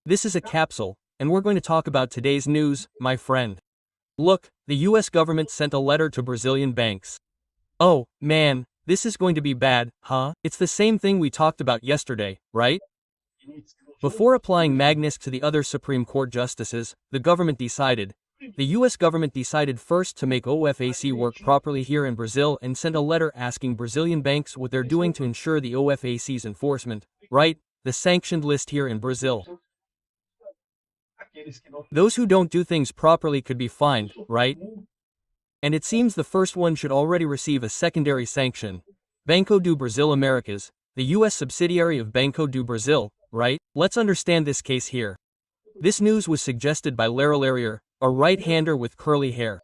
This is a capsule, and we're going to talk about today's news, my friend. Look, the US government sent a letter to Brazilian banks. Oh, man, this is going to be bad, huh? It's the same thing we talked about yesterday, right? Before applying Magnus to the other Supreme Court justices, the US government decided first to make OFAC work properly here in Brazil and sent a letter asking Brazilian banks what they're doing to ensure the OFAC's enforcement, right? The sanctioned list here in Brazil. Those who don't do things properly could be fined, right? And it seems the first one should already receive a secondary sanction. Banco do Brasil Americas, the US subsidiary of Banco do Brasil, right? Let's understand this case here. This news was suggested by Lara Larier, a right-hander with curly hair.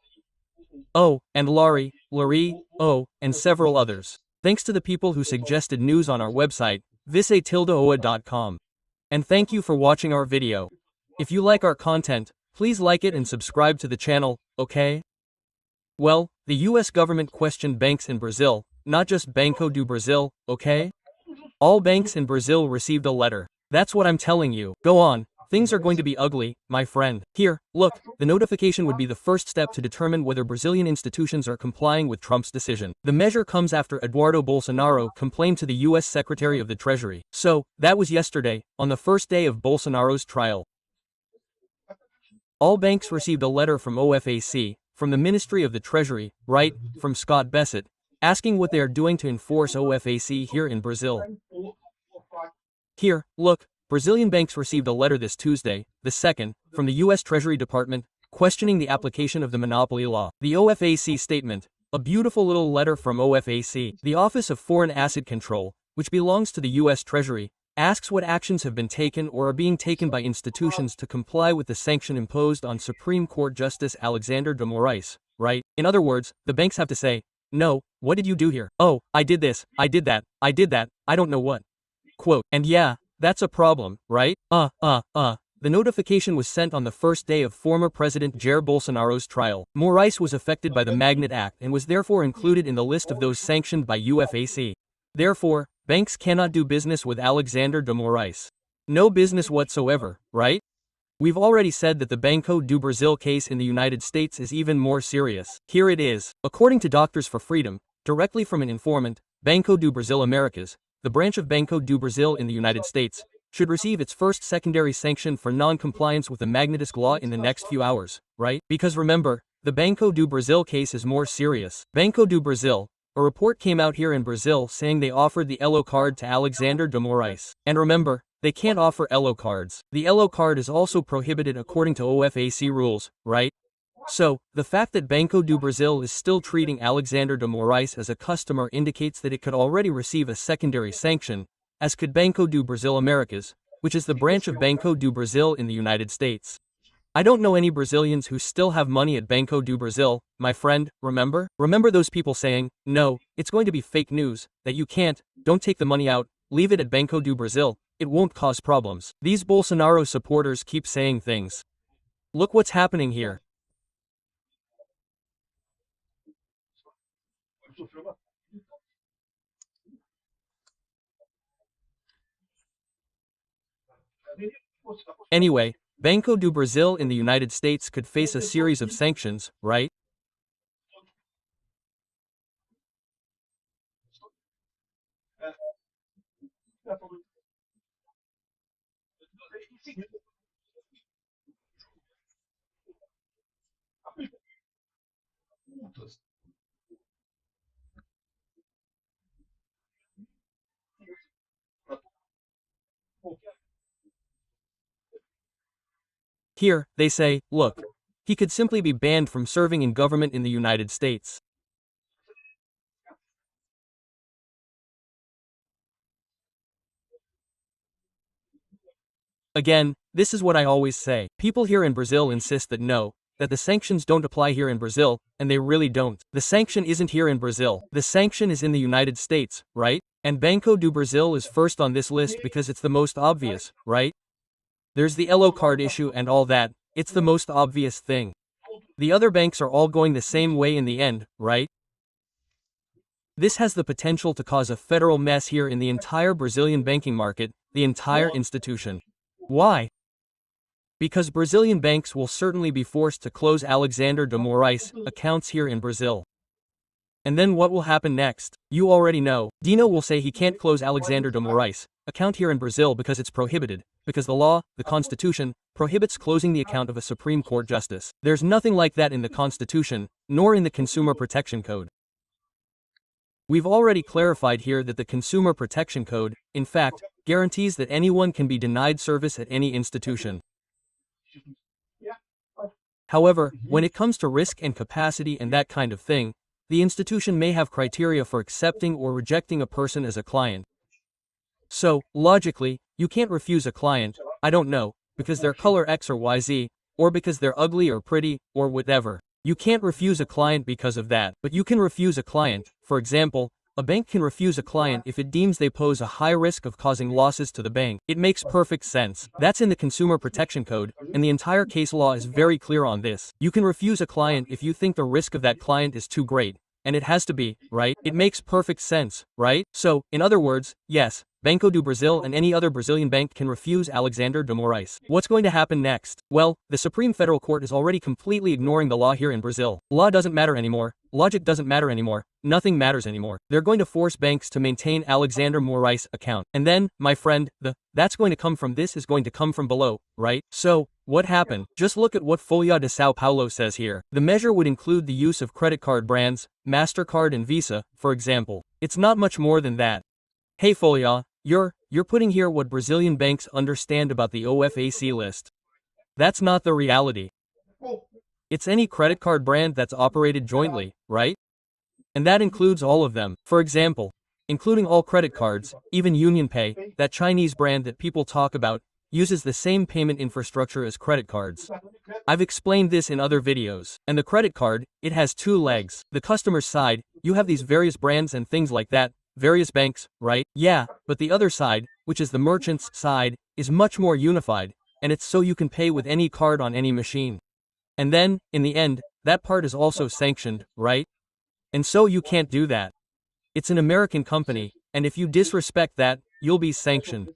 Oh, and Larry, and several others. Thanks to the people who suggested news on our website, vice-oa.com. And thank you for watching our video. If you like our content, please like it and subscribe to the channel, okay? Well, the US government questioned banks in Brazil, not just Banco do Brasil, okay? All banks in Brazil received a letter. That's what I'm telling you. Go on, things are going to be ugly, my friend. Here, look, the notification would be the first step to determine whether Brazilian institutions are complying with Trump's decision. The measure comes after Eduardo Bolsonaro complained to the US Secretary of the Treasury. So, that was yesterday, on the first day of Bolsonaro's trial. All banks received a letter from OFAC, from the Ministry of the Treasury, right, from Scott Bessent, asking what they are doing to enforce OFAC here in Brazil. Here, look, Brazilian banks received a letter this Tuesday, the 2nd, from the US Treasury Department, questioning the application of the monopoly law. The OFAC statement, a beautiful little letter from OFAC, the Office of Foreign Asset Control, which belongs to the US Treasury, asks what actions have been taken or are being taken by institutions to comply with the sanction imposed on Supreme Court Justice Alexandre de Moraes, right? In other words, the banks have to say, no, what did you do here? Oh, I did this, I did that, I don't know what. Quote, and yeah, that's a problem, right? The notification was sent on the first day of former President Jair Bolsonaro's trial. Moraes was affected by the Magnet Act and was therefore included in the list of those sanctioned by UFAC. Therefore, banks cannot do business with Alexandre de Moraes. No business whatsoever, right? We've already said that the Banco do Brasil case in the United States is even more serious. Here it is. According to Doctors for Freedom, directly from an informant, Banco do Brasil Americas, the branch of Banco do Brasil in the United States, should receive its first secondary sanction for non-compliance with the Magnitsky law in the next few hours, right? Because remember, the Banco do Brasil case is more serious. Banco do Brasil, a report came out here in Brazil saying they offered the Elo card to Alexandre de Moraes. And remember, they can't offer Elo cards. The Elo card is also prohibited according to OFAC rules, right? So, the fact that Banco do Brasil is still treating Alexandre de Moraes as a customer indicates that it could already receive a secondary sanction, as could Banco do Brasil Americas, which is the branch of Banco do Brasil in the United States. I don't know any Brazilians who still have money at Banco do Brasil, my friend, remember? Remember those people saying, no, it's going to be fake news, that you don't take the money out, leave it at Banco do Brasil, it won't cause problems. These Bolsonaro supporters keep saying things. Look what's happening here. Anyway, Banco do Brasil in the United States could face a series of sanctions, right? Here, they say, look, he could simply be banned from serving in government in the United States. Again, this is what I always say. People here in Brazil insist that that the sanctions don't apply here in Brazil, and they really don't. The sanction isn't here in Brazil. The sanction is in the United States, right? And Banco do Brasil is first on this list because it's the most obvious, right? There's the Elo card issue and all that, it's the most obvious thing. The other banks are all going the same way in the end, right? This has the potential to cause a federal mess here in the entire Brazilian banking market, the entire institution. Why? Because Brazilian banks will certainly be forced to close Alexandre de Moraes accounts here in Brazil. And then what will happen next? You already know. Dino will say he can't close Alexandre de Moraes account here in Brazil because it's prohibited, because the law, the Constitution, prohibits closing the account of a Supreme Court justice. There's nothing like that in the Constitution, nor in the Consumer Protection Code. We've already clarified here that the Consumer Protection Code, in fact, guarantees that anyone can be denied service at any institution. However, when it comes to risk and capacity and that kind of thing, the institution may have criteria for accepting or rejecting a person as a client. So, logically, you can't refuse a client, I don't know, because they're color X or YZ, or because they're ugly or pretty, or whatever. You can't refuse a client because of that, but you can refuse a client. For example, a bank can refuse a client if it deems they pose a high risk of causing losses to the bank. It makes perfect sense. That's in the Consumer Protection Code, and the entire case law is very clear on this. You can refuse a client if you think the risk of that client is too great, and it has to be, right? It makes perfect sense, right? So, in other words, yes, Banco do Brasil and any other Brazilian bank can refuse Alexandre de Moraes. What's going to happen next? Well, the Supreme Federal Court is already completely ignoring the law here in Brazil. Law doesn't matter anymore. Logic doesn't matter anymore. Nothing matters anymore. They're going to force banks to maintain Alexandre Moraes account. And then, my friend, that's going to come from this is going to come from below, right? So, what happened? Just look at what Folha de São Paulo says here. The measure would include the use of credit card brands, MasterCard and Visa, for example. It's not much more than that. Hey Folha, you're putting here what Brazilian banks understand about the OFAC list. That's not the reality. It's any credit card brand that's operated jointly, right? And that includes all of them. For example, including all credit cards, even UnionPay, that Chinese brand that people talk about, uses the same payment infrastructure as credit cards. I've explained this in other videos. And the credit card, it has two legs. The customer's side, you have these various brands and things like that, various banks, right? Yeah, but the other side, which is the merchant's side, is much more unified, and it's so you can pay with any card on any machine. And then, in the end, that part is also sanctioned, right? And so you can't do that. It's an American company, and if you disrespect that, you'll be sanctioned.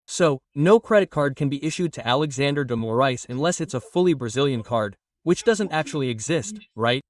So, no credit card can be issued to Alexandre de Moraes unless it's a fully Brazilian card, which doesn't actually exist, right?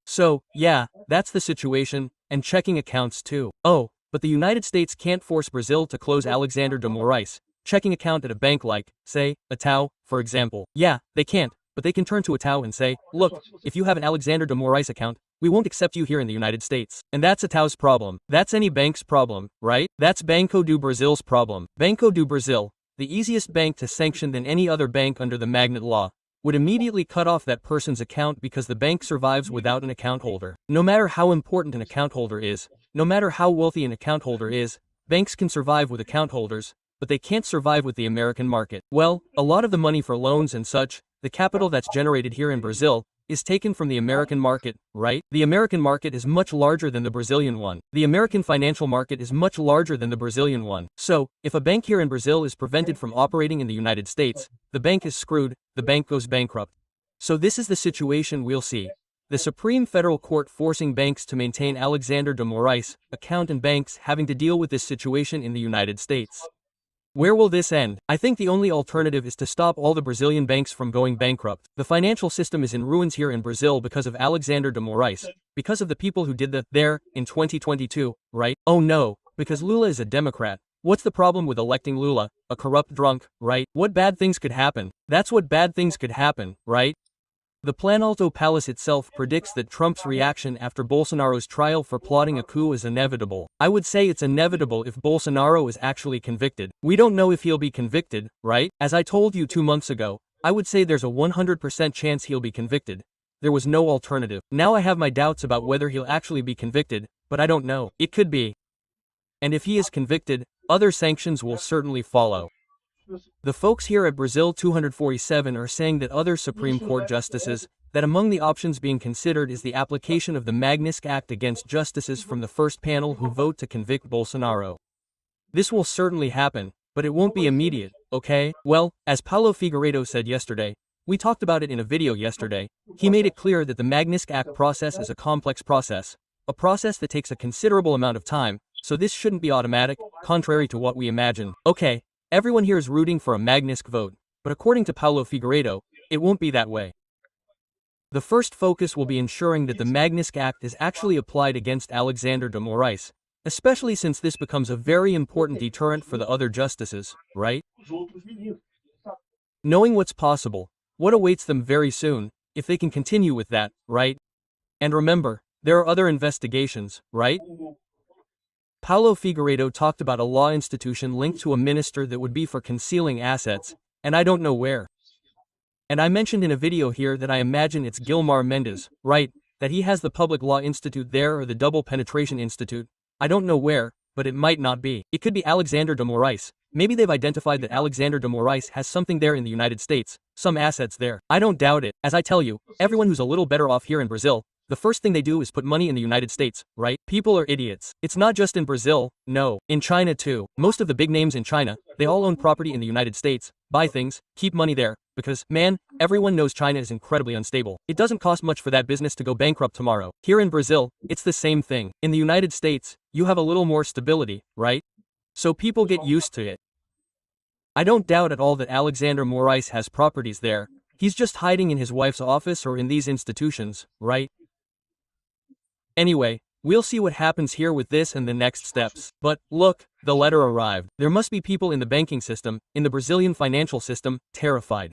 So, yeah, that's the situation, and checking accounts too. Oh, but the United States can't force Brazil to close Alexandre de Moraes checking account at a bank like, say, Itaú, for example. Yeah, they can't, but they can turn to Itaú and say, look, if you have an Alexandre de Moraes account, we won't accept you here in the United States. And that's Itaú's problem. That's any bank's problem, right? That's Banco do Brasil's problem. Banco do Brasil, the easiest bank to sanction than any other bank under the Magnet Law, would immediately cut off that person's account because the bank survives without an account holder. No matter how important an account holder is, no matter how wealthy an account holder is, banks can survive with account holders, but they can't survive with the American market. Well, a lot of the money for loans and such, the capital that's generated here in Brazil, is taken from the American market, right? The American market is much larger than the Brazilian one. The American financial market is much larger than the Brazilian one. So, if a bank here in Brazil is prevented from operating in the United States, the bank is screwed, the bank goes bankrupt. So this is the situation we'll see. The Supreme Federal Court forcing banks to maintain Alexandre de Moraes account and banks having to deal with this situation in the United States. Where will this end? I think the only alternative is to stop all the Brazilian banks from going bankrupt. The financial system is in ruins here in Brazil because of Alexandre de Moraes, because of the people who did there in 2022, right? Oh no, because Lula is a Democrat. What's the problem with electing Lula? A corrupt drunk, right? What bad things could happen? That's what bad things could happen, right? The Planalto Palace itself predicts that Trump's reaction after Bolsonaro's trial for plotting a coup is inevitable. I would say it's inevitable if Bolsonaro is actually convicted. We don't know if he'll be convicted, right? As I told you 2 months ago, I would say there's a 100% chance he'll be convicted. There was no alternative. Now I have my doubts about whether he'll actually be convicted, but I don't know. It could be. And if he is convicted, other sanctions will certainly follow. The folks here at Brazil 247 are saying that other Supreme Court justices, that among the options being considered is the application of the Magnitsky Act against justices from the first panel who vote to convict Bolsonaro. This will certainly happen, but it won't be immediate, okay? Well, as Paulo Figueiredo said yesterday, we talked about it in a video yesterday, he made it clear that the Magnitsky Act process is a complex process, a process that takes a considerable amount of time, so this shouldn't be automatic, contrary to what we imagine. Okay, everyone here is rooting for a Magnitsky vote, but according to Paulo Figueiredo, it won't be that way. The first focus will be ensuring that the Magnitsky Act is actually applied against Alexandre de Moraes, especially since this becomes a very important deterrent for the other justices, right? Knowing what's possible, what awaits them very soon, if they can continue with that, right? And remember, there are other investigations, right? Paulo Figueiredo talked about a law institution linked to a minister that would be for concealing assets, and I don't know where. And I mentioned in a video here that I imagine it's Gilmar Mendes, right, that he has the Public Law Institute there or the Double Penetration Institute. I don't know where, but it might not be. It could be Alexandre de Moraes. Maybe they've identified that Alexandre de Moraes has something there in the United States, some assets there. I don't doubt it. As I tell you, everyone who's a little better off here in Brazil, the first thing they do is put money in the United States, right? People are idiots. It's not just in Brazil, no, in China too. Most of the big names in China, they all own property in the United States, buy things, keep money there, because, man, everyone knows China is incredibly unstable. It doesn't cost much for that business to go bankrupt tomorrow. Here in Brazil, it's the same thing. In the United States, you have a little more stability, right? So people get used to it. I don't doubt at all that Alexandre Moraes has properties there. He's just hiding in his wife's office or in these institutions, right? Anyway, we'll see what happens here with this and the next steps. But, look, the letter arrived. There must be people in the banking system, in the Brazilian financial system, terrified.